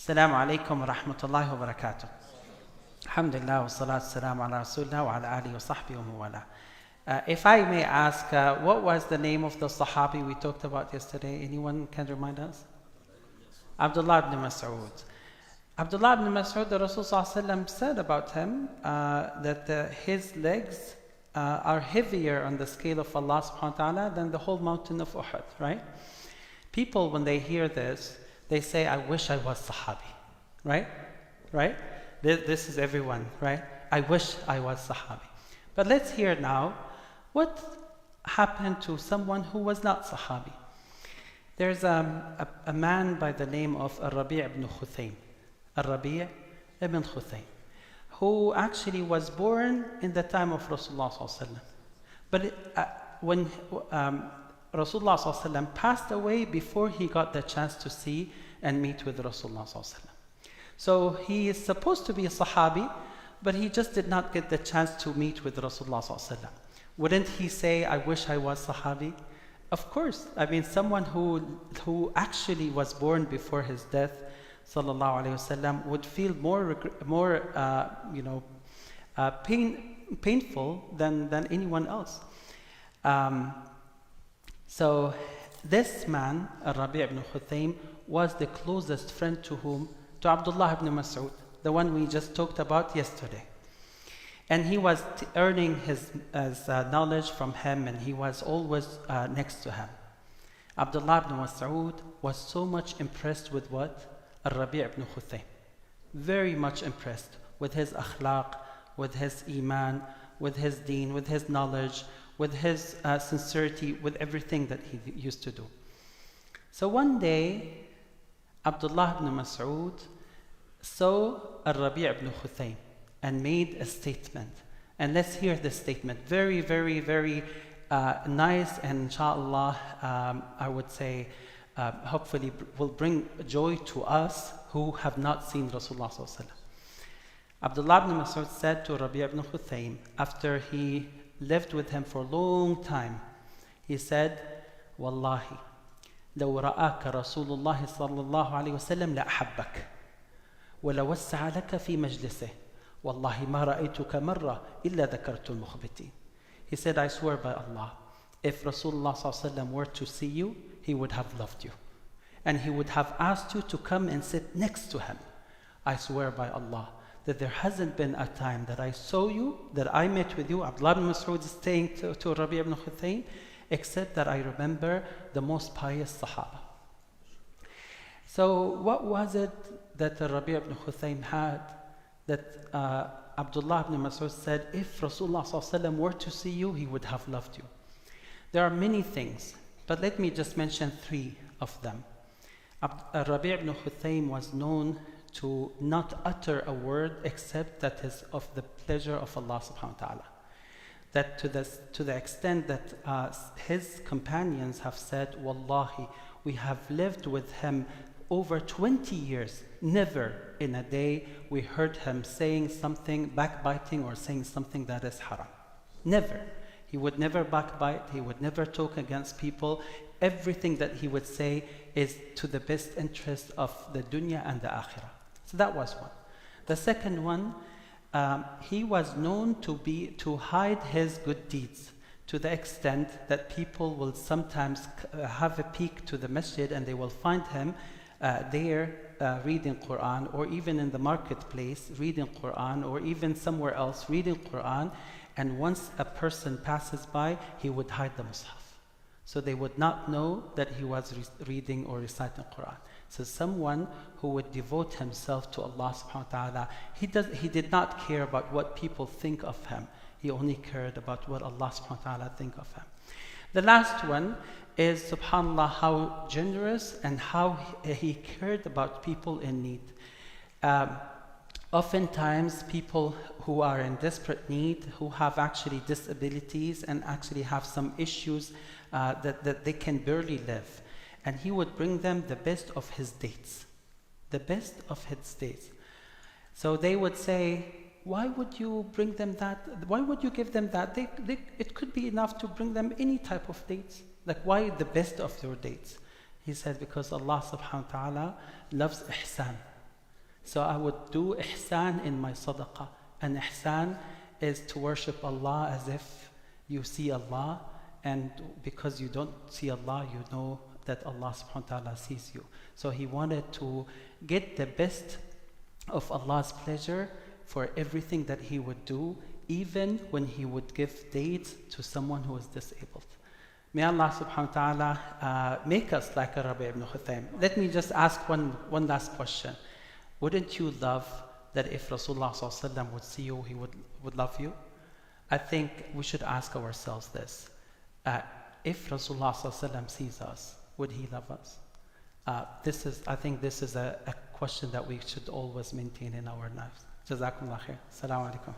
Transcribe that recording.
Assalamu alaikum wa rahmatullahi wa barakatuh. Alhamdulillah wa salatu salam ala rasulullah wa ala alihi wa sahbihi wa mawala. If I may ask, what was the name of the Sahabi we talked about yesterday? Anyone can remind us? Abdullah ibn Mas'ud. Abdullah ibn Mas'ud, the Rasul said about him that his legs are heavier on the scale of Allah subhanahu wa ta'ala than the whole mountain of Uhud, right? People, when they hear this, they say, I wish I was Sahabi, right? Right? This is everyone, right? I wish I was Sahabi. But let's hear now, what happened to someone who was not Sahabi? There's a man by the name of Rabi' ibn Khuthaym. Rabi' ibn Khuthaym, who actually was born in the time of Rasulullah sallallahu alaihi wasallam. But when Rasulullah sallallahu alaihi wasallam passed away before he got the chance to see and meet with Rasulullah sallallahu alaihi wasallam. So he is supposed to be a Sahabi, but he just did not get the chance to meet with Rasulullah sallallahu alaihi wasallam. Wouldn't he say, I wish I was Sahabi? Of course. I mean, someone who actually was born before his death, sallallahu alaihi wasallam, would feel more painful than anyone else. So this man, Rabi' ibn Khuthaym, was the closest friend to whom? To Abdullah ibn Mas'ud, the one we just talked about yesterday. And he was earning his knowledge from him, and he was always next to him. Abdullah ibn Mas'ud was so much impressed with what? Rabi' ibn Khuthaym. Very much impressed with his akhlaq, with his iman, with his deen, with his knowledge, with his sincerity, with everything that he used to do. So one day, Abdullah ibn Mas'ud saw Rabi' ibn Khuthaym and made a statement. And let's hear this statement. Very, very, very nice, and inshallah, I would say, hopefully will bring joy to us who have not seen Rasulullah sallallahu alaihi wasallam. Abdullah ibn Mas'ud said to Rabi' ibn Khuthaym, after he lived with him for a long time, he said, Wallahi, لو رآك رسول الله صلى الله عليه وسلم لأحبك ولوسع لك في مجلسه والله ما رأيتك مرة إلا ذكرت المخبتين. He said, I swear by Allah, if Rasulullah صلى الله عليه وسلم were to see you, he would have loved you. And he would have asked you to come and sit next to him. I swear by Allah that there hasn't been a time that I saw you, that I met with you, Abdullah ibn Mas'ud is saying to Rabi' ibn Khuthaym, except that I remember the most pious Sahaba. So what was it that Rabi' ibn Khuthaym had that Abdullah ibn Mas'ud said, if Rasulullah sallallahu alaihi wasallam were to see you, he would have loved you? There are many things, but let me just mention three of them. Rabi' ibn Khuthaym was known to not utter a word except that is of the pleasure of Allah subhanahu wa ta'ala. That to the extent that his companions have said, Wallahi, we have lived with him over 20 years. Never in a day we heard him saying something backbiting or saying something that is haram. Never. He would never backbite, he would never talk against people. Everything that he would say is to the best interest of the dunya and the akhirah. So that was one. The second one, he was known to hide his good deeds to the extent that people will sometimes have a peek to the masjid and they will find him there reading Quran, or even in the marketplace reading Quran, or even somewhere else reading Quran, and once a person passes by, he would hide the mushaf. So they would not know that he was reading or reciting Quran. So someone who would devote himself to Allah subhanahu wa ta'ala, he did not care about what people think of him. He only cared about what Allah subhanahu wa ta'ala think of him. The last one is, subhanAllah, how generous and how he cared about people in need. Oftentimes people who are in desperate need, who have actually disabilities and actually have some issues that they can barely live. And he would bring them the best of his dates. The best of his dates. So they would say, why would you bring them that? Why would you give them that? It could be enough to bring them any type of dates. Like, why the best of your dates? He said, because Allah subhanahu wa ta'ala loves ihsan. So I would do ihsan in my sadaqah. And ihsan is to worship Allah as if you see Allah, and because you don't see Allah, you know that Allah subhanahu wa ta'ala sees you. So he wanted to get the best of Allah's pleasure for everything that he would do, even when he would give dates to someone who is disabled. May Allah subhanahu wa ta'ala make us like a Rabi' ibn Khuthaym. Let me just ask one last question. Wouldn't you love that if Rasulullah sallallahu alaihi wasallam would see you, he would love you? I think we should ask ourselves this. If Rasulullah sallallahu alaihi wasallam sees us, would he love us? I think this is a question that we should always maintain in our lives. Jazakumullah khair. Assalamu alaikum.